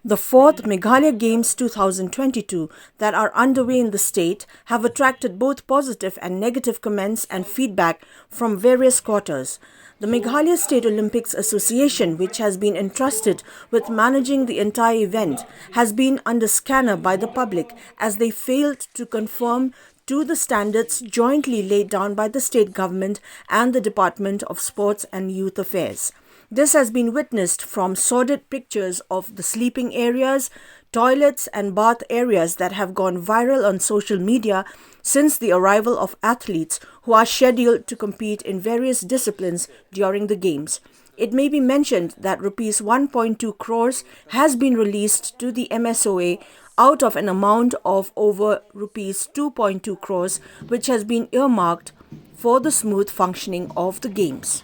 The fourth Meghalaya Games 2022 that are underway in the state have attracted both positive and negative comments and feedback from various quarters. The Meghalaya State Olympics Association, which has been entrusted with managing the entire event, has been under scanner by the public as they failed to conform to the standards jointly laid down by the state government and the Department of Sports and Youth Affairs. This has been witnessed from sordid pictures of the sleeping areas, toilets and bath areas that have gone viral on social media since the arrival of athletes who are scheduled to compete in various disciplines during the games. It may be mentioned that Rs 1.2 crores has been released to the MSOA out of an amount of over Rs 2.2 crores, which has been earmarked for the smooth functioning of the games.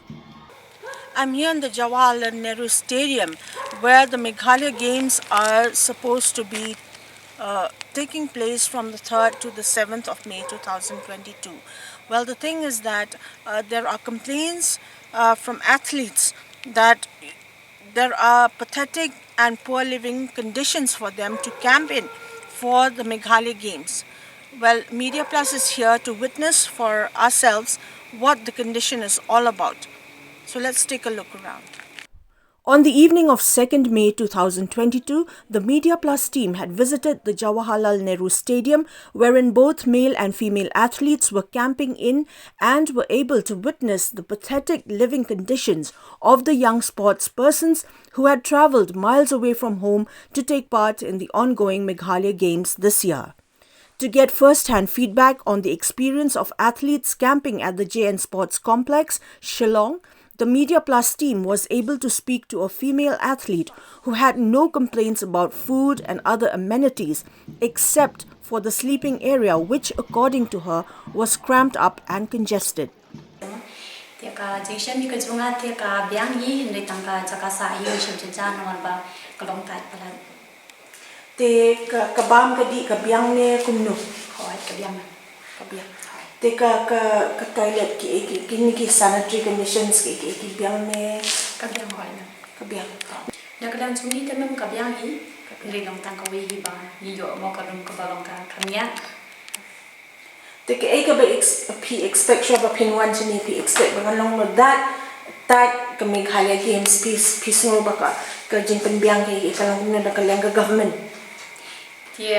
I'm here in the Jawaharlal Nehru Stadium where the Meghalaya Games are supposed to be taking place from the 3rd to the 7th of May 2022. Well, the thing is that there are complaints from athletes that there are pathetic and poor living conditions for them to camp in for the Meghalaya Games. Well, Media Plus is here to witness for ourselves what the condition is all about. So let's take a look around. On the evening of 2nd May 2022, the Media Plus team had visited the Jawaharlal Nehru Stadium, wherein both male and female athletes were camping in and were able to witness the pathetic living conditions of the young sports persons who had travelled miles away from home to take part in the ongoing Meghalaya Games this year. To get first-hand feedback on the experience of athletes camping at the JN Sports Complex, Shillong, the Media Plus team was able to speak to a female athlete who had no complaints about food and other amenities except for the sleeping area, which, according to her, was cramped up and congested. Te ka toilet ki sanitary conditions ki biang ne ka biang hoy na ka biang da ka dan suni te mem ka biang hi ri long tang ka wi hi ba ni yo mo ka dum ka ba long ka khamya te ka ba expect sure ba pin one ni pi expect ba long that ka Meghalaya Games peace no ba ka jing pen biang ki ka lang na ka lang ka government thì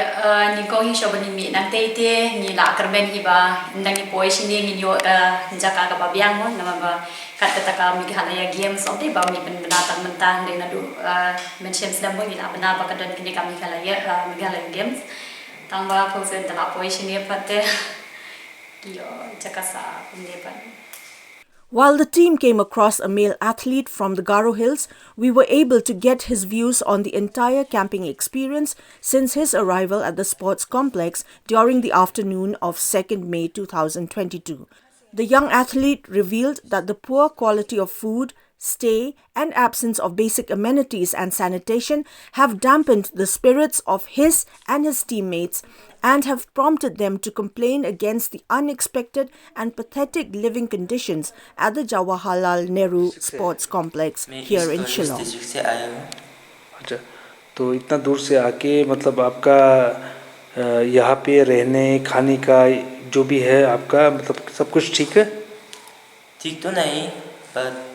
ni ko hi shoba ni mi nang te te ni la karben hi ba ndang ni poi sini ni yo ka jaka ka ba biang mo na ba kat ka Meghalaya Games om te ba mi pen benatang mentang de na du mention sedam mo ni la bena ba ka dan kini ka Meghalaya Games tang ba ko se la poi sini pa te yo jaka sa ni pa. While the team came across a male athlete from the Garo Hills, we were able to get his views on the entire camping experience since his arrival at the sports complex during the afternoon of 2nd May 2022. The young athlete revealed that the poor quality of food, stay, and absence of basic amenities and sanitation have dampened the spirits of his and his teammates and have prompted them to complain against the unexpected and pathetic living conditions at the Jawaharlal Nehru Sports Complex here in Shillong. अच्छा, तो इतना दूर से आके मतलब आपका यहाँ पे रहने खाने का जो भी है आपका मतलब सब कुछ ठीक है? ठीक तो नहीं पर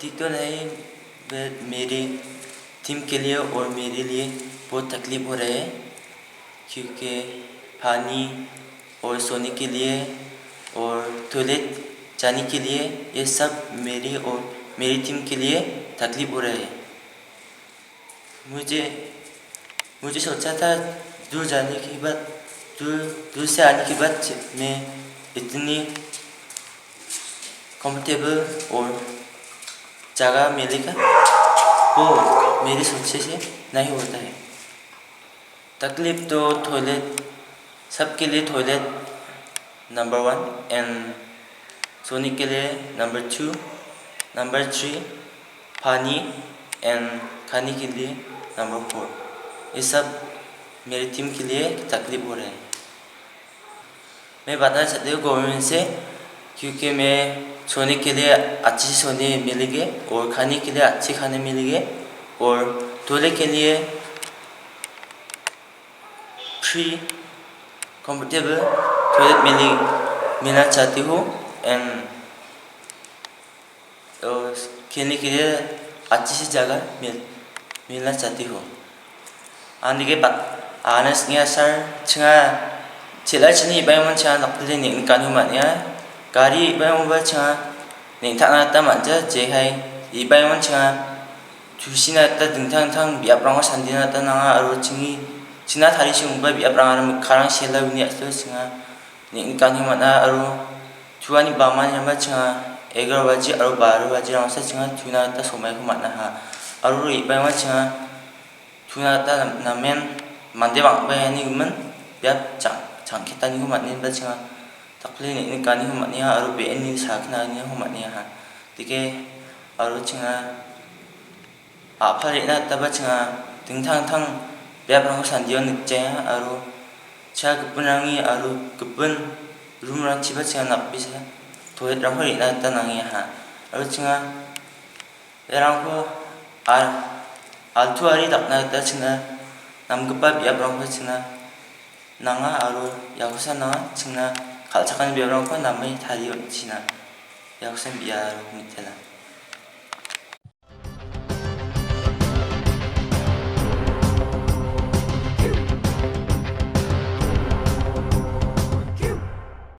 ठीक तो नहीं मेरी टीम के लिए और मेरे लिए बहुत तकलीफ हो रहा है क्योंकि पानी और सोने के लिए और टॉयलेट जाने के लिए ये सब मेरी और मेरी टीम के लिए तकलीफ हो रहा है। मुझे सोचा था दूर जाने के बाद दूर से आने के बाद मैं इतनी कंफर्टेबल और जगह मिलेगा वो मेरे सोचे से नहीं होता है। तकलीफ तो टॉयलेट सबके लिए टॉयलेट नंबर 1 एंड सोने के लिए नंबर 2 नंबर 3 पानी एंड खाने के लिए नंबर 4 ये सब मेरी टीम के लिए तकलीफ हो रहा है। मैं बताना चाहती हूँ गवर्नमेंट से क्योंकि मैं सोने के लिए अच्छी सोने मिलेगी और खाने के लिए अच्छे खाने मिलेंगे और धोने के लिए फ्री कंफर्टेबल टॉयलेट मिलना चाहती हूँ एंड खेलने के लिए अच्छी सी जगह मिलना चाहती हूँ आने के बाद आने से सर चिंगा चिल्ला चिनी बायमन चिंगा नकली निक कानू मानिया गाड़ी बायमन बा चिंगा निक थाना ता मानजा जे है बायमन चिंगा 주시나 ता 등탕탕 비압랑어 산디나 ता 나가 아로 칭이 지나 다리 시웅바 비압랑아는 가랑 시엘라 위니 아스도 칭아 닝간히 마나 아로 주아니 바마니 하마 칭아 에그라바지 아로 바르바지랑 사 칭아 주나 ता 소마이고 마나 하 아로 이바이마 칭아 주나 ता 나멘 만데방 바야니 그만 비압 장케타니고 마니바 칭아 딱플리니 닝간히 마니야 아로 베니 사크나니 호마니야 하 되게 아로 칭아 아파리나 따바칭아 등탕탕 배아방고 산디언 늑제 아루 차 급분랑이 아루 급분 룸랑 집아칭아 납비세 도에랑 허리나 따낭이 하 아루 칭아 에랑고 알투아리 답나 따칭아 남급바 비아방고 칭아 나가 아루 야구사 나가 칭나 갈착한 비아방고 남의 다리 칭나 야구사 비아루 밑에나